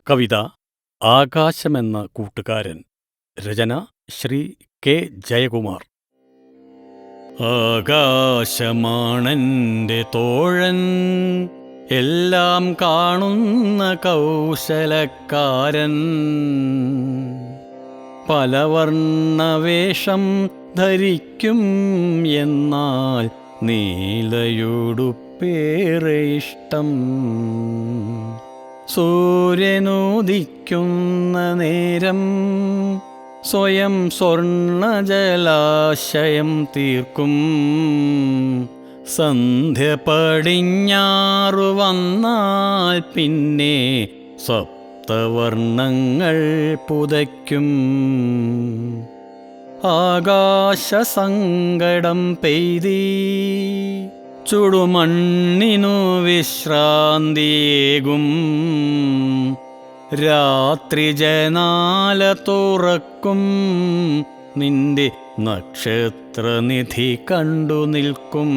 കവിത ആകാശമെന്ന കൂട്ടുകാരൻ. രചന ശ്രീ കെ ജയകുമാർ. ആകാശമാണെൻ്റെ തോഴൻ, എല്ലാം കാണുന്ന കൗശലക്കാരൻ. പലവർണ്ണവേഷം ധരിക്കും, എന്നാൽ നീലയുടുപ്പേറെ ഇഷ്ടം. സൂര്യനുദിക്കുന്ന നേരം സ്വയം സ്വർണജലാശയം തീർക്കും. സന്ധ്യ പടിഞ്ഞാറു വന്നാൽ പിന്നെ സപ്തവർണ്ണങ്ങൾ പുതയ്ക്കും. ആകാശസങ്കടം പെയ്തി ചുടുമണ്ണിനു വിശ്രാന്തിയേകും. രാത്രി ജനാല തുറക്കും, നിന്റെ നക്ഷത്രനിധി കണ്ടു നിൽക്കും.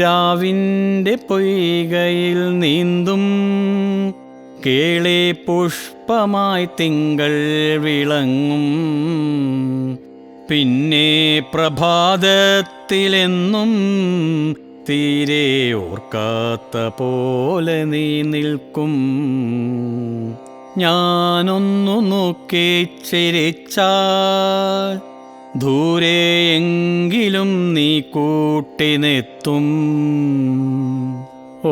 രാവിൻ്റെ പൊയ്കയിൽ നീന്തും, കേളി പുഷ്പമായി തിങ്കൾ വിളങ്ങും. പിന്നെ പ്രഭാതത്തിലെന്നും തീരെ ഓർക്കാത്ത പോലെ നീ നിൽക്കും. ഞാനൊന്നു നോക്കി ചിരിച്ചാൽ ദൂരെയെങ്കിലും നീ കൂട്ടിനെത്തും.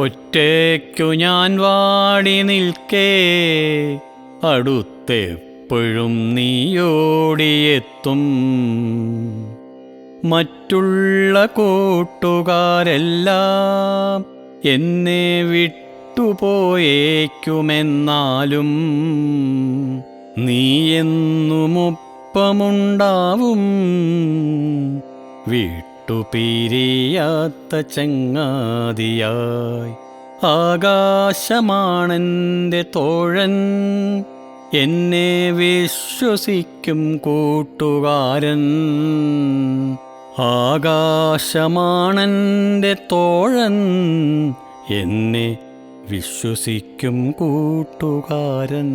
ഒറ്റയ്ക്കു ഞാൻ വാടി നിൽക്കേ, അടുത്തെപ്പോഴും നീയോടിയെത്തും. മറ്റുള്ള കൂട്ടുകാരെല്ലാം എന്നെ വിട്ടുപോയേക്കുമെന്നാലും നീ എന്നുമൊപ്പമുണ്ടാവും, വിട്ടുപിരിയാത്ത ചങ്ങാതിയായി. ആകാശമാണെൻ്റെ തോഴൻ, എന്നെ വിശ്വസിക്കും കൂട്ടുകാരൻ. ആകാശമാണെൻ്റെ തോഴൻ, എന്നെ വിശ്വസിക്കും കൂട്ടുകാരൻ.